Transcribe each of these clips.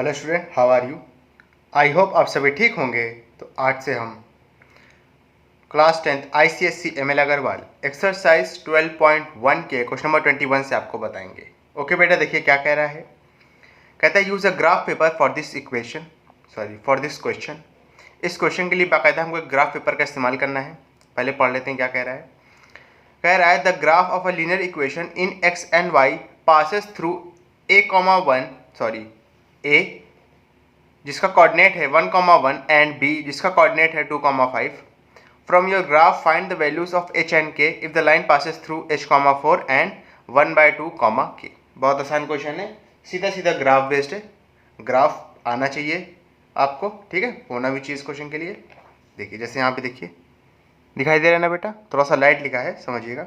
Hello student, how are you? I hope आप सभी ठीक होंगे। तो आज से हम class 10th ICSE ML Agarwal exercise 12.1 के क्वेश्चन नंबर 21 से आपको बताएंगे। ओके बेटा, देखिए क्या कह रहा है। कहता है use a graph paper for this equation, for this question. इस क्वेश्चन के लिए बाकायदा हमको एक ग्राफ पेपर का इस्तेमाल करना है। पहले पढ़ लेते हैं क्या कह रहा है। कह रहा है the graph of a linear equation in x and y passes through a जिसका कोऑर्डिनेट है 1,1 एंड b जिसका कोऑर्डिनेट है 2,5। From your graph find the values of h and k if the line passes through h,4 and 1/2, k। बहुत आसान question है, सीधा सीधा graph based है। ग्राफ आना चाहिए आपको, ठीक है, होना भी चाहिए इस क्वेश्चन के लिए। देखिए जैसे यहाँ पे देखिए, दिखाई दे रहा है ना बेटा, थोड़ा सा लाइट लिखा है, समझिएगा।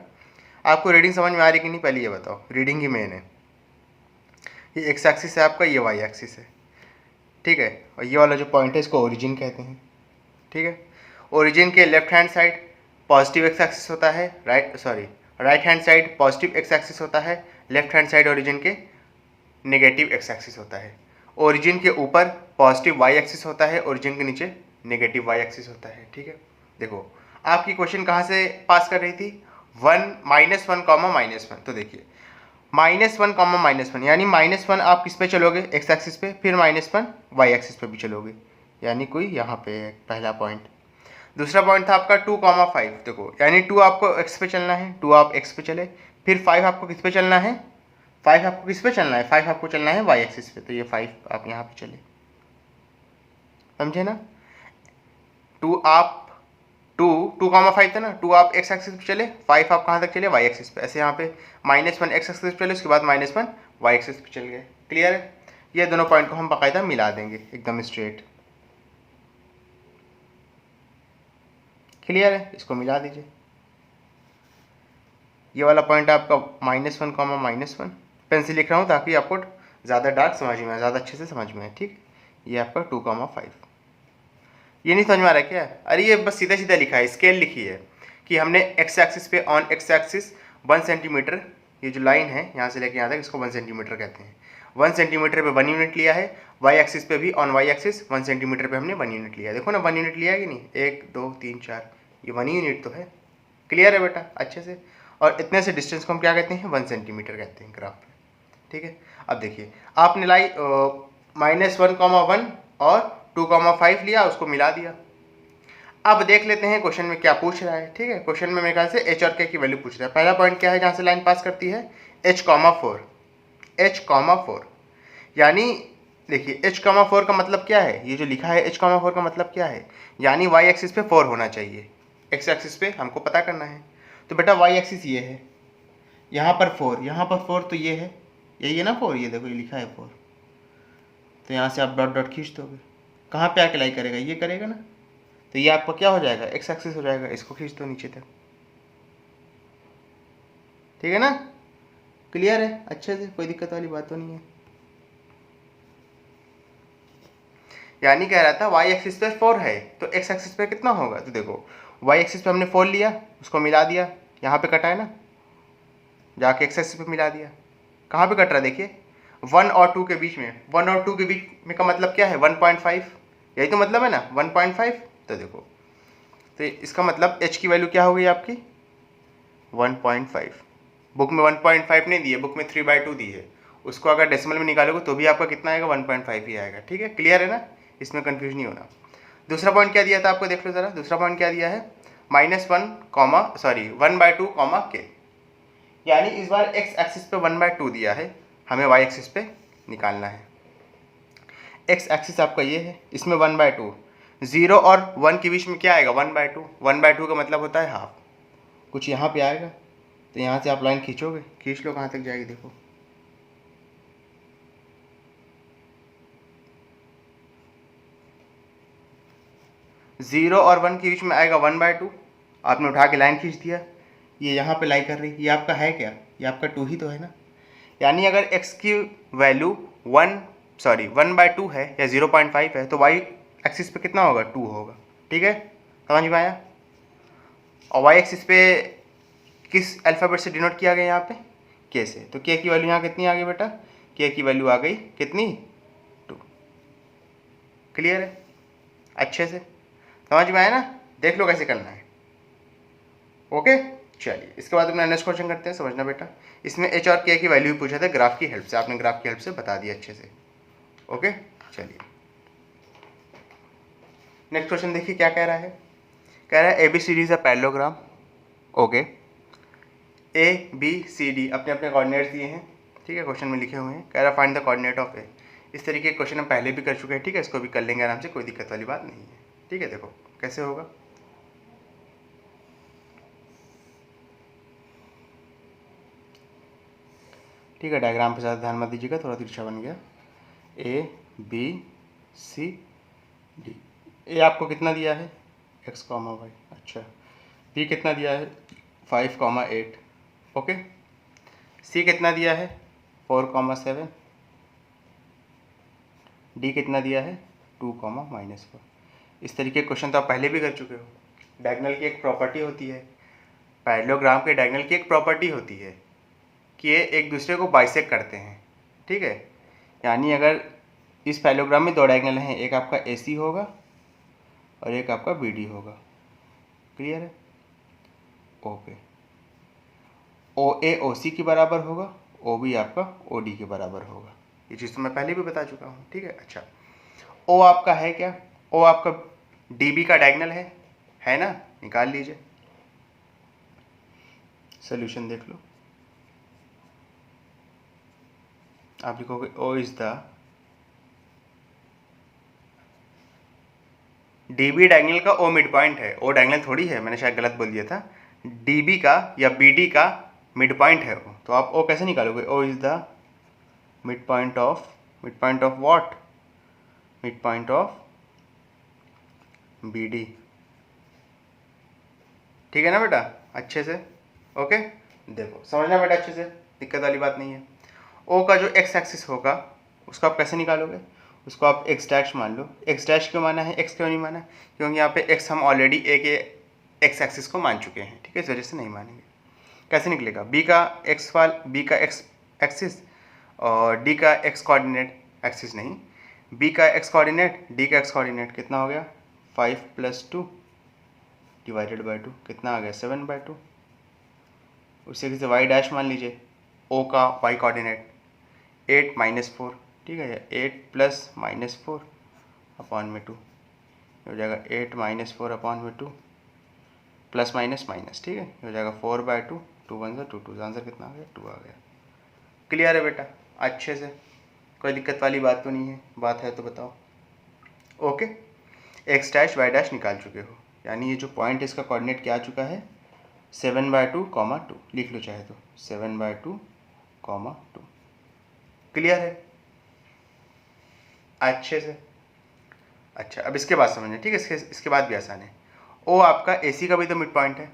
आपको रीडिंग समझ में आ रही कि नहीं पहले ये बताओ। रीडिंग ही मेन है। ये एक्स एक्सिस है आपका, ये वाई एक्सिस है, ठीक है। और ये वाला जो पॉइंट है इसको ओरिजिन कहते हैं, ठीक है। ओरिजिन के left hand side positive x axis होता है, right hand side positive x axis होता है, लेफ्ट हैंड साइड ओरिजिन के नेगेटिव एक्स एक्सिस होता है। ओरिजिन के ऊपर पॉजिटिव वाई एक्सिस होता है, ओरिजिन के नीचे नेगेटिव वाई एक्सिस होता है, ठीक है। देखो आपकी क्वेश्चन कहाँ से पास कर रही थी, -1, तो देखिए -1, यानी -1 आप किस पे चलोगे, एक्स एक्सिस पे, फिर -1 वाई एक्सिस पे भी चलोगे, यानी कोई यहाँ पे पहला पॉइंट। दूसरा पॉइंट था आपका 2,5, देखो यानी 2 आपको एक्स पे चलना है, 2 आप एक्स पे चले, फिर 5 आपको किस पे चलना है, 5 आपको किस पे चलना है, 5 आपको चलना है वाई एक्सिस पे, तो ये 5 आप यहाँ पे चले, समझे ना। 2 आप 2,5 था ना, 2 आप एक्स एक्सिस पे चले, 5 आप कहाँ तक चले, वाई एक्सिस पे। ऐसे यहाँ पे -1 एक्स एक्सिस पे चले, उसके बाद -1 वाई एक्सिस पे चल गए। क्लियर है। ये दोनों पॉइंट को हम बाकायदा मिला देंगे एकदम स्ट्रेट। क्लियर है, इसको मिला दीजिए। ये वाला पॉइंट आपका -1, पेन से लिख रहा हूँ ताकि आपको ज़्यादा डार्क समझ में आए, ज़्यादा अच्छे से समझ में आए, ठीक। ये आपका 2,5। ये नहीं समझ में आ रहा है क्या? अरे ये बस सीधा सीधा लिखा है, स्केल लिखी है कि हमने एक्स एक्सिस पे ऑन एक्स एक्सिस 1 सेंटीमीटर, ये जो लाइन है यहाँ से लेके यहाँ तक, इसको 1 सेंटीमीटर कहते हैं। 1 सेंटीमीटर पे 1 यूनिट लिया है। वाई एक्सिस पे भी ऑन वाई एक्सिस 1 सेंटीमीटर पे हमने 1 यूनिट लिया है। देखो ना 1 यूनिट लिया है कि नहीं, 1 2 3 4, ये 1 यूनिट तो है। क्लियर है बेटा अच्छे से। और इतने से डिस्टेंस को हम क्या कहते हैं, 1 सेंटीमीटर कहते हैं ग्राफ पे, ठीक है। अब देखिए आपने लाई -1,1 और 2,5 लिया, उसको मिला दिया। अब देख लेते हैं क्वेश्चन में क्या पूछ रहा है, ठीक है। क्वेश्चन में मेरे ख्याल से h और k की वैल्यू पूछ रहा है। पहला पॉइंट क्या है जहाँ से लाइन पास करती है, h,4, यानी देखिए h,4 का मतलब क्या है, ये जो लिखा है h,4 का मतलब क्या है, यानी y एक्सिस पे 4 होना चाहिए, x एक्सिस पे हमको पता करना है। तो बेटा y एक्सिस ये है, यहाँ पर 4, यहाँ पर 4, तो ये है, यही है ना 4, ये देखो ये लिखा है 4। तो यहाँ से आप डॉट डॉट खींच दोगे, कहाँ पे आके लाई करेगा, ये करेगा ना, तो ये आपका क्या हो जाएगा, एक्स एक्सिस हो जाएगा। इसको खींच दो नीचे तक, ठीक है ना। क्लियर है अच्छे से, कोई दिक्कत वाली बात तो नहीं है। यानी कह रहा था वाई एक्सिस पे 4 है, तो एक्स एक्सिस पे कितना होगा, तो देखो वाई एक्सिस पे हमने 4 लिया, उसको मिला दिया, यहाँ पे कटा है ना, जाके एक्स एक्सिस पे मिला दिया। कहाँ पे कट रहा है देखिए, 1 और 2 के बीच में। 1 और 2 के बीच में का मतलब क्या है, 1.5, यही तो मतलब है ना 1.5। तो देखो तो इसका मतलब h की वैल्यू क्या हो गई आपकी 1.5। बुक में 1.5 नहीं दी है, बुक में 3/2 दी है। उसको अगर डेसिमल में निकालोगे तो भी आपका कितना आएगा, 1.5 ही आएगा, ठीक है। क्लियर है ना, इसमें कंफ्यूज नहीं होना। दूसरा पॉइंट क्या दिया था आपको, देख लो ज़रा। दूसरा पॉइंट क्या दिया है, -1,1/2, k, यानी इस बार x एक्सिस पे 1/2 दिया है, हमें y एक्सिस पे निकालना है। x एक्सिस आपका ये है, इसमें 1/2, 0 और 1 के बीच में क्या आएगा, 1/2। 1/2 का मतलब होता है हाफ, कुछ यहाँ पे आएगा। तो यहाँ से आप लाइन खींचोगे, खींच लो कहाँ तक जाएगी, देखो 0 और 1 के बीच में आएगा 1/2। आपने उठा के लाइन खींच दिया, ये यहाँ पे लाई कर रही, ये आपका है क्या, ये आपका 2 ही तो है ना। यानी अगर x की वैल्यू 1/2 है या 0.5 है, तो y एक्सिस पे कितना होगा, 2 होगा, ठीक है। समझ में आया। और y एक्सिस पे किस अल्फ़ाबेट से डिनोट किया गया यहाँ पे, k से। तो k की वैल्यू यहाँ कितनी आ गई बेटा, k की वैल्यू आ गई कितनी, 2। क्लियर है? अच्छे से समझ में आया ना? देख लो कैसे करना है। ओके चलिए, इसके बाद अपना नेक्स्ट क्वेश्चन करते हैं। समझना बेटा, इसमें एच और के की वैल्यू भी पूछा था ग्राफ की हेल्प से, आपने ग्राफ की हेल्प से बता दिया अच्छे से। ओके चलिए नेक्स्ट क्वेश्चन देखिए क्या कह रहा है। कह रहा है A B C D is a parallelogram. Okay, A B C D अपने अपने कोऑर्डिनेट्स दिए हैं, ठीक है, क्वेश्चन में लिखे हुए हैं। कह रहा है फाइंड द कोऑर्डिनेट ऑफ ए। इस तरीके के क्वेश्चन हम पहले भी कर चुके हैं, ठीक है, इसको भी कर लेंगे आराम से, कोई दिक्कत वाली बात नहीं है। ठीक है, देखो कैसे होगा। ठीक है, डायग्राम पे ज़्यादा ध्यान मत दीजिएगा, थोड़ा तिरछा बन गया। ए बी सी डी, ए आपको कितना दिया है एक्स कॉमा वाई, अच्छा। बी कितना दिया है 5,8, ओके। सी कितना दिया है 4,7। डी कितना दिया है 2,-4। इस तरीके के क्वेश्चन तो आप पहले भी कर चुके हो। डायगोनल की एक प्रॉपर्टी होती है, पैरेललोग्राम के डायगोनल की एक प्रॉपर्टी होती है कि ये एक दूसरे को बाइसेक्ट करते हैं, ठीक है। यानी अगर इस पैरेललोग्राम में दो डायगोनल हैं, एक आपका ए सी होगा और एक आपका बी डी होगा। क्लियर है? ओके, ओ ए ओ सी के बराबर होगा, ओ बी आपका ओ डी के बराबर होगा। ये चीज़ तो मैं पहले भी बता चुका हूँ, ठीक है। अच्छा, ओ आपका है क्या, ओ आपका डी बी का डायगोनल है ना, निकाल लीजिए, सोल्यूशन देख लो। आप लिखोगे O is the D B diagonal का ओ मिड पॉइंट है, ओ डायगोनल थोड़ी है, मैंने शायद गलत बोल दिया था। डी बी का या बी डी का मिड पॉइंट है वो, तो आप ओ कैसे निकालोगे, O is the mid point of what, mid point of B D. ठीक है ना बेटा, अच्छे से। ओके, देखो समझना बेटा अच्छे से, दिक्कत वाली बात नहीं है। ओ का जो एक्स एक्सिस होगा उसको आप कैसे निकालोगे, उसको आप एक्स डैश मान लो। एक्स डैश क्यों माना है, एक्स क्यों नहीं माना है, क्योंकि यहाँ पे एक्स हम ऑलरेडी ए के एक्स एक्सिस को मान चुके हैं, ठीक है, इस वजह से नहीं मानेंगे। कैसे निकलेगा, बी का एक्स एक्सिस और डी का एक्स कोऑर्डिनेट एक्सिस नहीं, बी का एक्स कोऑर्डिनेट डी का एक्स कोऑर्डिनेट कितना हो गया 5 + 2 डिवाइडेड बाई 2 कितना आ गया 7/2। उसी से वाई डैश मान लीजिए, ओ का वाई कोऑर्डिनेट 8 - 4, ठीक है, 8 + -4 अपॉन में 2 हो जाएगा 8 - 4 अपॉन में 2 प्लस माइनस माइनस, ठीक है, हो जाएगा 4/2, 2 1 2 2, आंसर कितना आ गया 2 आ गया। क्लियर है बेटा अच्छे से, कोई दिक्कत वाली बात तो नहीं है, बात है तो बताओ। Okay, x dash y dash निकाल चुके हो, यानी ये जो पॉइंट इसका कोऑर्डिनेट क्या आ चुका है 7/2, 2 लिख लो चाहे तो 7/2, 2। क्लियर है अच्छे से। अच्छा, अब इसके बाद समझना, ठीक है, इसके बाद भी आसान है। ओ आपका ए सी का भी तो मिड पॉइंट है,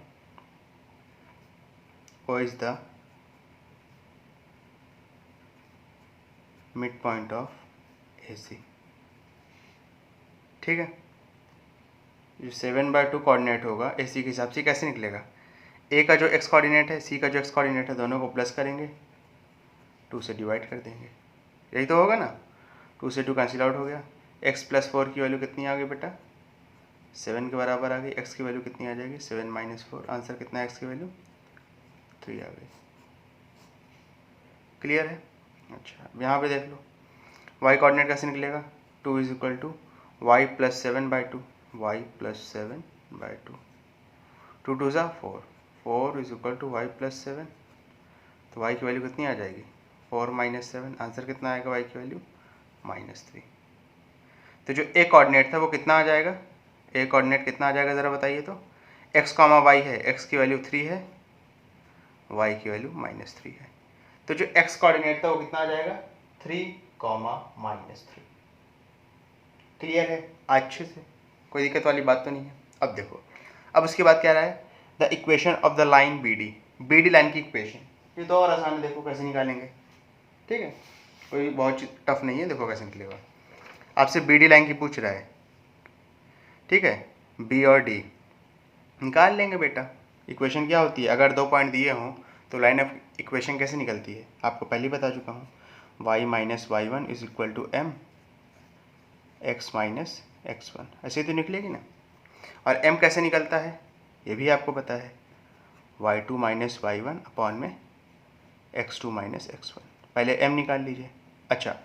O is the mid point of A C, ठीक है। जो 7/2 कोऑर्डिनेट होगा ए सी के हिसाब से कैसे निकलेगा, ए का जो एक्स कोऑर्डिनेट है सी का जो एक्स कोऑर्डिनेट है दोनों को प्लस करेंगे, 2 से डिवाइड कर देंगे, यही तो होगा ना। 2 से 2 कैंसिल आउट हो गया, x + 4 की वैल्यू कितनी आ गई बेटा 7 के बराबर आ गई। x की वैल्यू कितनी आ जाएगी 7 - 4, आंसर कितना है x की वैल्यू 3 आ गई। क्लियर है? अच्छा, अब यहाँ पे देख लो y कोऑर्डिनेट कैसे निकलेगा, 2 = y + 7/2, y + 7/2, 2 2 = 4, 4 = y + 7, तो y की वैल्यू कितनी आ जाएगी 4 - 7, आंसर कितना आएगा y की वैल्यू -3। तो जो ए कोऑर्डिनेट था वो कितना आ जाएगा, ए कोऑर्डिनेट कितना आ जाएगा ज़रा बताइए तो, x, y है, x की वैल्यू 3 है, y की वैल्यू -3 है, तो जो x कोऑर्डिनेट था वो कितना आ जाएगा 3, -3। क्लियर है अच्छे से, कोई दिक्कत वाली बात तो नहीं है। अब देखो, अब उसके बाद क्या रहा है, the equation of the line B D line की इक्वेशन, ये तो और आसान है, देखो कैसे निकालेंगे, ठीक है, कोई बहुत टफ नहीं है, देखो कैसे निकलेगा। आपसे बी डी लाइन की पूछ रहा है, ठीक है, बी और डी निकाल लेंगे बेटा। इक्वेशन क्या होती है, अगर 2 पॉइंट दिए हों तो लाइन ऑफ इक्वेशन कैसे निकलती है, आपको पहले ही बता चुका हूँ, y - y1 = m, x minus x1, ऐसे ही तो निकलेगी ना। और m कैसे निकलता है ये भी आपको पता है, y2 माइनस y1 अपॉन में x2 माइनस x1। पहले m निकाल लीजिए। अच्छा,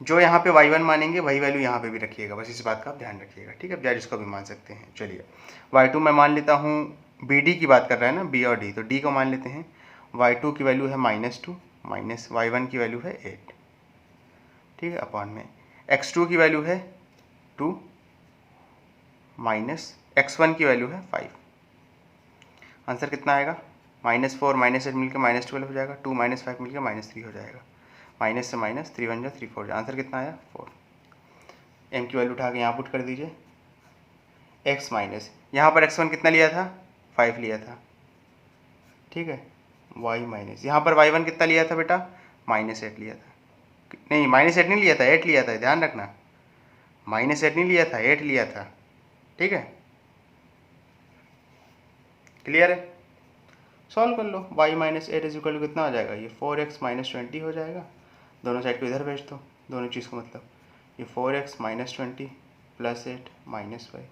जो यहाँ पे y1 मानेंगे वही वैल्यू यहाँ पे भी रखिएगा, बस इस बात का आप ध्यान रखिएगा, ठीक है। या जिसको भी मान सकते हैं। चलिए y2 मैं मान लेता हूँ, bd की बात कर रहा है ना, b और d, तो d को मान लेते हैं। y2 की वैल्यू है -2 माइनस y1 की वैल्यू है 8, ठीक है, अपॉन में x2 की वैल्यू है 2 माइनस x1 की वैल्यू है 5। आंसर कितना आएगा? -4 -8 मिलकर -12 हो जाएगा, 2 - 5 मिलकर -3 हो जाएगा। माइनस से माइनस 3 1 जा 3 4 जा, आंसर कितना आया? 4। m की वैल्यू उठा के यहाँ पुट कर दीजिए। x माइनस, यहाँ पर x1 कितना लिया था? 5 लिया था, ठीक है। y माइनस, यहाँ पर y1 कितना लिया था बेटा? -8 लिया था। नहीं, -8 नहीं लिया था, 8 लिया था, ध्यान रखना। -8 नहीं लिया था, 8 लिया था, ठीक है। क्लियर है? सॉल्व कर लो। y minus 8 is equal to कितना हो जाएगा? ये 4x माइनस 20 हो जाएगा। दोनों साइड को इधर भेज दो, दोनों चीज़ को, मतलब ये 4x माइनस 20 प्लस 8 माइनस 5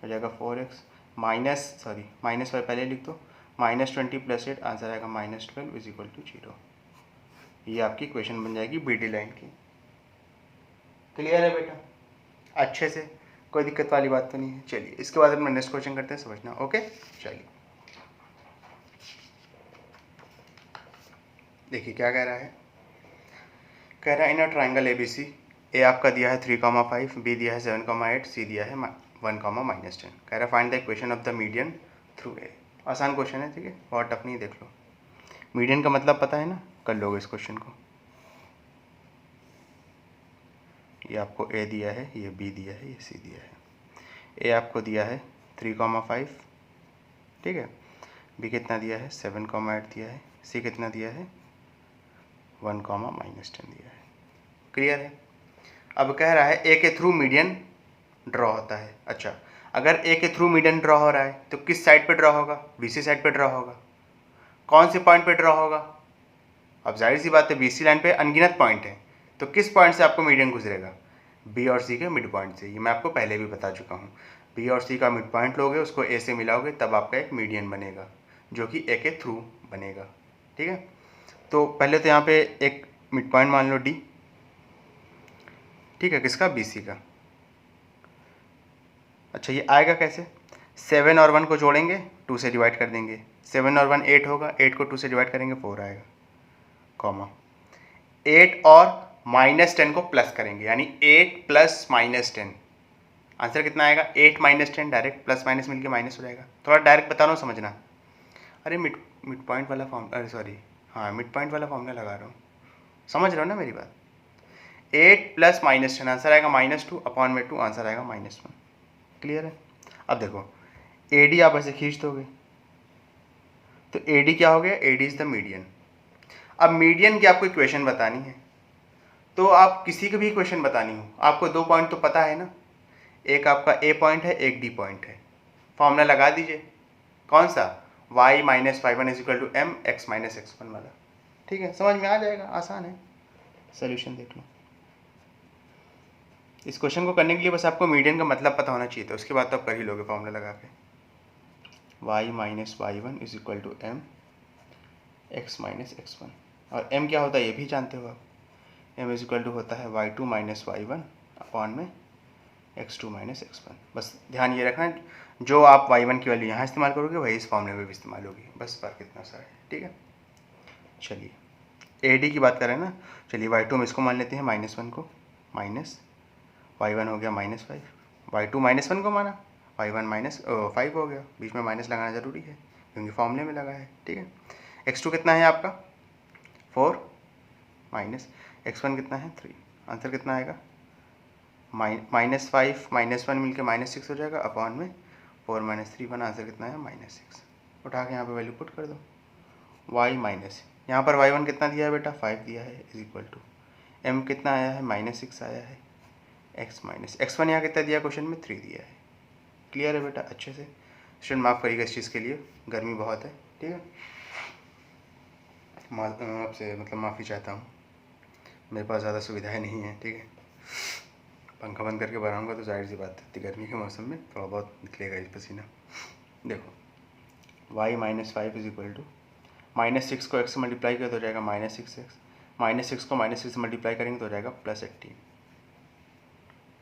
हो जाएगा। 4x माइनस 5 पहले लिख दो, -20 प्लस 8, आंसर आएगा -12 इज इक्वल टू 0। ये आपकी इक्वेशन बन जाएगी BD लाइन की। क्लियर है बेटा? अच्छे से, कोई दिक्कत वाली बात तो नहीं है। चलिए इसके बाद हम नेक्स्ट क्वेश्चन करते हैं, समझना। ओके, चलिए देखिए क्या कह रहा है। कह रहा है इन अ ट्राइंगल ABC, ए आपका दिया है 3,5, बी दिया है 7,8, सी दिया है 1,-10। कह रहा है find the equation of the median through a. आसान क्वेश्चन है, ठीक है, बहुत टफ नहीं, देख लो। मीडियन का मतलब पता है ना, कर लोगे इस क्वेश्चन को। ये आपको ए दिया है, ये बी दिया है, ये सी दिया है। ए आपको दिया है 3,5, ठीक है। बी कितना दिया है? 7,8 दिया है। सी कितना दिया है? 1,-10 दिया है। क्लियर है? अब कह रहा है ए के थ्रू मीडियन ड्रॉ होता है। अच्छा, अगर ए के थ्रू मीडियन ड्रॉ हो रहा है तो किस साइड पे ड्रॉ होगा? BC साइड पे ड्रॉ होगा। कौन से पॉइंट पे ड्रॉ होगा? अब जाहिर सी बात है BC लाइन पे अनगिनत पॉइंट है, तो किस पॉइंट से आपको मीडियन गुजरेगा? बी और सी के मिड पॉइंट से। ये मैं आपको पहले भी बता चुका हूँ। बी और सी का मिड पॉइंट लोगे, उसको ए से मिलाओगे, तब आपका एक मीडियन बनेगा, जो कि ए के थ्रू बनेगा, ठीक है। तो पहले तो यहाँ पे एक मिड पॉइंट मान लो डी, ठीक है, किसका? BC का। अच्छा, ये आएगा कैसे? 7 और 1 को जोड़ेंगे, 2 से डिवाइड कर देंगे। 7 और 1 8 होगा, 8 को 2 से डिवाइड करेंगे, 4 आएगा, कॉमा 8 और -10 को प्लस करेंगे, यानी 8 प्लस -10। आंसर कितना आएगा? 8 - 10, डायरेक्ट प्लस माइनस मिलके माइनस हो जाएगा। थोड़ा डायरेक्ट बता रहा हूँ, समझना। अरे मिड पॉइंट वाला फॉर्म, अरे सॉरी, हाँ मिड पॉइंट वाला फॉर्मूला लगा रहा हूँ, समझ रहे हो ना मेरी बात। 8 प्लस -10, आंसर आएगा -2 अपॉन में 2, आंसर आएगा -1। क्लियर है? अब देखो AD आप ऐसे खींच दोगे, तो AD क्या हो गया? AD is the median. अब मीडियन की आपको इक्वेशन बतानी है, तो आप किसी की भी इक्वेशन बतानी हो, आपको 2 पॉइंट तो पता है ना, एक आपका A पॉइंट है, एक D पॉइंट है। फॉर्मूला लगा दीजिए, कौन सा? y minus 5 is equal to m x minus x1 वाला, ठीक है, समझ में आ जाएगा, आसान है। सोल्यूशन देख लो। इस क्वेश्चन को करने के लिए बस आपको मीडियन का मतलब पता होना चाहिए था, उसके बाद तो आप कर ही लोगे फॉर्मूला लगा के। y minus y1 is equal to m x minus x1, और m क्या होता है ये भी जानते हो आप, m इज इक्वल टू होता है y2 माइनस y1 अपॉन में x2 माइनस x1। बस ध्यान ये रखना, जो आप y1 की वैल्यू यहाँ इस्तेमाल करोगे वही इस फॉर्मूले में भी इस्तेमाल होगी, बस फर्क इतना सा है, ठीक है। चलिए AD की बात करें ना, चलिए y2 हम इसको मान लेते हैं -1 को, माइनस y1 हो गया -5, y2 -1 को माना, y1 -5 हो गया, बीच में माइनस लगाना ज़रूरी है क्योंकि फॉर्मूले में लगा है, ठीक है। x2 कितना है आपका? 4 माइनस x1 कितना है? 3। आंसर कितना आएगा? -5 -1 मिलकर -6 हो जाएगा, अपॉन में 4 - 3 1, आंसर कितना है? -6। उठा के यहाँ पे वैल्यू पुट कर दो। y माइनस, यहाँ पर y1 कितना दिया है बेटा? 5 दिया है, इज इक्वल टू m कितना आया है? -6 आया है, x माइनस x1 यहाँ कितना दिया क्वेश्चन में? 3 दिया है। क्लियर है बेटा? अच्छे से स्टूडेंट माफ़ करिएगा इस चीज़ के लिए, गर्मी बहुत है, ठीक है। आपसे मतलब माफ़ी चाहता हूँ, मेरे पास ज़्यादा सुविधाएं नहीं है, ठीक है। पंखा बंद करके बनाऊंगा तो जाहिर सी बात है गर्मी के मौसम में थोड़ा बहुत निकलेगा ही पसीना। देखो y minus 5 is equal to -6 को x से मल्टीप्लाई किया तो हो जाएगा -6x, -6 को -6 से मल्टीप्लाई करेंगे तो हो जाएगा +18।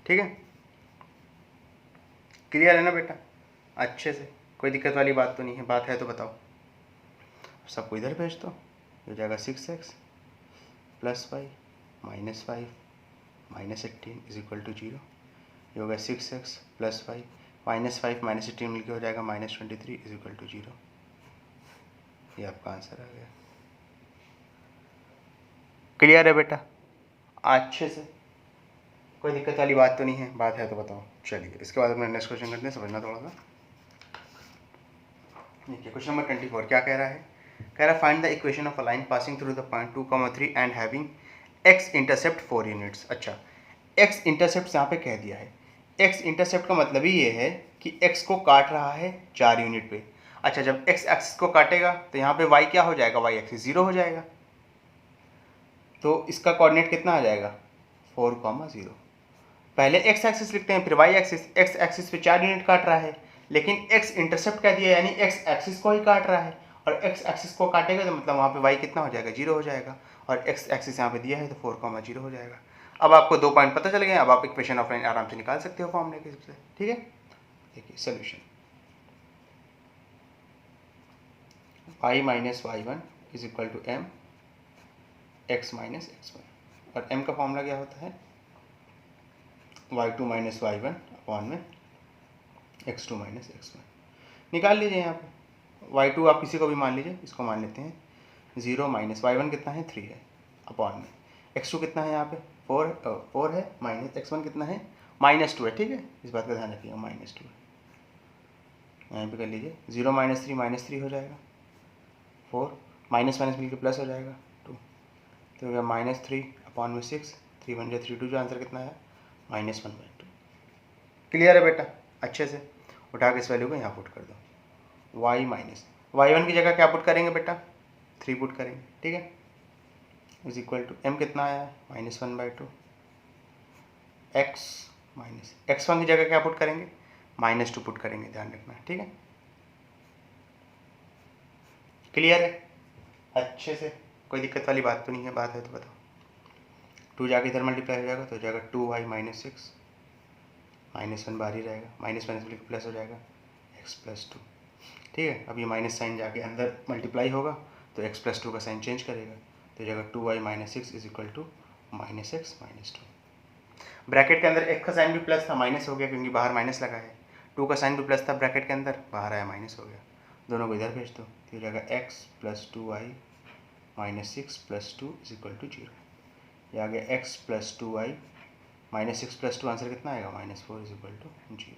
ठीक है, क्लियर है ना बेटा? अच्छे से, कोई दिक्कत वाली बात तो नहीं है? बात है तो बताओ। सबको इधर भेज दो, हो जाएगा 6x + y -5 -18 is equal to 0। ये होगा 6x + y -5 -18 मिलकर हो जाएगा -23 इज इक्वल टू 0। ये आपका आंसर आ गया। क्लियर है बेटा? अच्छे से, कोई दिक्कत वाली बात तो नहीं है? बात है तो बताओ। चलिए इसके बाद अपना नेक्स्ट क्वेश्चन करते हैं, समझना थोड़ा सा। देखिए क्वेश्चन नंबर 24 क्या कह रहा है? कह रहा है find the equation of a line passing through the point 2,3 and having x intercept 4 units. अच्छा, x इंटरसेप्ट यहाँ पे कह दिया है। x इंटरसेप्ट का मतलब ही ये है कि x को काट रहा है 4 यूनिट पे। अच्छा, जब x एक्सिस को काटेगा तो यहाँ पे y क्या हो जाएगा? y एक्सिस 0 हो जाएगा। तो इसका कोऑर्डिनेट कितना आ जाएगा? 4,0। पहले x एक्सिस लिखते हैं, फिर y एक्सिस। x एक्सिस पे 4 यूनिट काट रहा है, लेकिन x इंटरसेप्ट क्या दिया है, यानी x एक्सिस को ही काट रहा है। और x एक्सिस को काटेगा तो मतलब वहाँ पे y कितना हो जाएगा? 0 हो जाएगा। और x एक्सिस यहाँ पे दिया है तो 4,0 हो जाएगा। अब आपको 2 पॉइंट पता चल गए। अब आप इक्वेशन ऑफ लाइन आराम से निकाल सकते हो फॉर्मूले के हिसाब से। ठीक है, देखिए solution y minus y1 is equal to m x minus x1। और m का फॉर्मूला क्या होता है? y2 माइनस y1 अपॉन में x2 माइनस x1। निकाल लीजिए यहाँ पे। y2 आप किसी को भी मान लीजिए, इसको मान लेते हैं 0 माइनस y1 कितना है? 3 है अपॉन में x2 कितना है? यहाँ पे 4 है, माइनस x1 कितना है? -2 है। ठीक है, इस बात का ध्यान रखिएगा, -2 है। यहाँ पे कर लीजिए 0 माइनस 3 हो जाएगा 4, माइनस माइनस मिलकर प्लस हो जाएगा 2, तो हो गया -3 अपॉन में 6, 3 1 जा 3 2, जो आंसर कितना है? -1/2। क्लियर है बेटा? अच्छे से उठा के इस वैल्यू को यहाँ पुट कर दो। y माइनस y1 की जगह क्या पुट करेंगे बेटा? 3 पुट करेंगे। ठीक है, इज इक्वल टू m कितना आया है? -1/2। x माइनस x1 की जगह क्या पुट करेंगे? -2 पुट करेंगे, ध्यान रखना। ठीक है, क्लियर है? अच्छे से, कोई दिक्कत वाली बात तो नहीं है? बात है तो बताओ। 2 जाके इधर मल्टीप्लाई हो जाएगा तो हो जाएगा 2y माइनस 6, -1 बाहर ही रहेगा, माइनस माइनस मिलकर प्लस हो जाएगा x + 2। ठीक है, अब ये माइनस साइन जाके अंदर मल्टीप्लाई होगा तो x + 2 का साइन चेंज करेगा तो हो जाएगा 2y minus 6 is equal to -x - 2। Bracket के अंदर x का साइन भी प्लस था, माइनस हो गया क्योंकि बाहर माइनस लगा है। 2 का साइन भी प्लस था ब्रैकेट के अंदर, बाहर आया माइनस हो गया। दोनों को इधर भेज दो तो हो जाएगा x + 2y minus 6 + 2 is equal to 0। ये आ गया x + 2y माइनस 6 + 2, आंसर कितना आएगा? -4 इज इक्वल टू 0।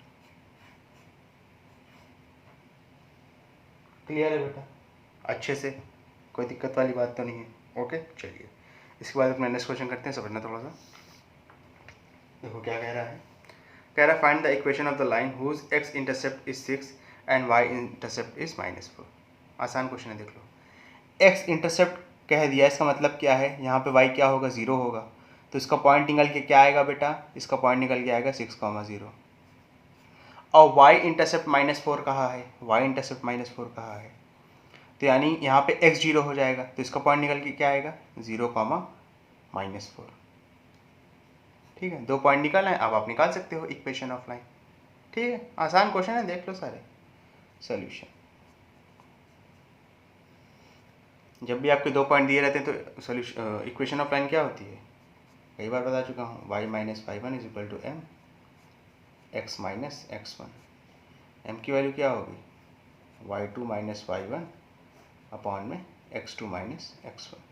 क्लियर है बेटा? अच्छे से, कोई दिक्कत वाली बात तो नहीं है? ओके, चलिए इसके बाद अपना नेक्स्ट क्वेश्चन करते हैं, समझना थोड़ा सा। देखो क्या कह रहा है? कह रहा है find the equation of the line whose x intercept is 6 and y intercept is -4। आसान क्वेश्चन है, देख लो। x इंटरसेप्ट कह दिया, इसका मतलब क्या है? यहाँ पे y क्या होगा? 0 होगा। तो इसका पॉइंट निकल के क्या आएगा बेटा? इसका पॉइंट निकल के आएगा 6,0। और y इंटरसेप्ट -4 कहाँ है? y इंटरसेप्ट -4 कहाँ है? तो यानी यहाँ पे x 0 हो जाएगा, तो इसका पॉइंट निकल के क्या आएगा? 0, -4। ठीक है, 2 पॉइंट निकालना है, अब आप निकाल सकते हो इक्वेशन ऑफ लाइन। ठीक है, आसान क्वेश्चन है, देख लो सारे। सोल्यूशन, जब भी आपके 2 पॉइंट दिए रहते हैं तो सोल्यूशन इक्वेशन ऑफ लाइन क्या होती है? कई बार बता चुका हूँ, y minus y1 is equal to m x minus x1। m की वैल्यू क्या होगी? y2 माइनस y1 अपॉन में x2 माइनस x1।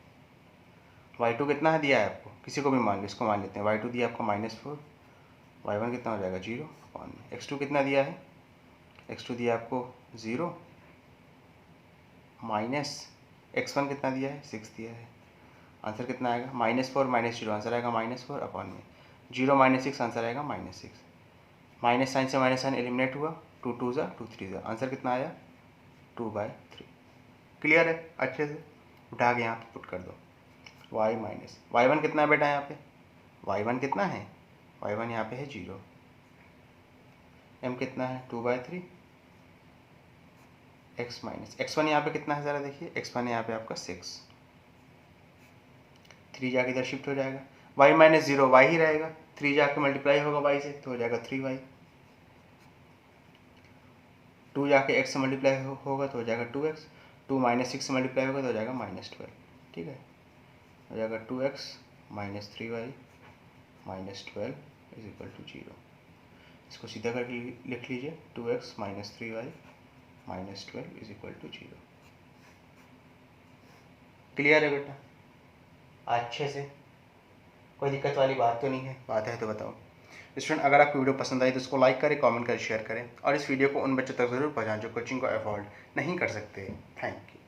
y2 कितना है दिया है आपको? किसी को भी मान लो, इसको मान लेते हैं। y2 दिया आपको -4, y1 कितना हो जाएगा? 0 अपॉन में x2 कितना दिया है? x2 दिया आपको 0 माइनस x1 कितना दिया है? 6 दिया है। आंसर कितना आएगा? -4 -0, आंसर आएगा -4 अपॉन में 0 - 6, आंसर आएगा -6। माइनस साइन से माइनस साइन एलिमिनेट हुआ, 2 2 ज़ा 2 3 ज़ा, आंसर कितना आया? 2/3। क्लियर है? अच्छे से उठा के यहाँ पे पुट कर दो। y माइनस y1 कितना है बेटा? यहाँ पे y1 कितना है? y1 यहाँ पे है 0, m कितना है 2/3, x माइनस x1 यहाँ पे कितना है ज़रा देखिए, x1 यहाँ पे आपका 6, 3 जाके इधर शिफ्ट हो जाएगा, y माइनस 0 y ही रहेगा, 3 जाके मल्टीप्लाई होगा y से तो हो जाएगा 3y, 2 जाके x से मल्टीप्लाई होगा तो हो जाएगा 2x, 2 माइनस 6 से मल्टीप्लाई होगा तो हो जाएगा -12, ठीक है, हो जाएगा 2x minus 3y minus 12 is equal to 0। इसको सीधा करके लिख लीजिए, 2x minus 3y minus 12 is equal to 0। Clear है बेटा? अच्छे से, कोई दिक्कत वाली बात तो नहीं है? बात है तो बताओ। स्टूडेंट, अगर आपको वीडियो पसंद आई तो इसको लाइक करें, कमेंट करें, शेयर करें और इस वीडियो को उन बच्चों तक ज़रूर पहुँचाएं जो कोचिंग को अफोर्ड नहीं कर सकते। Thank you.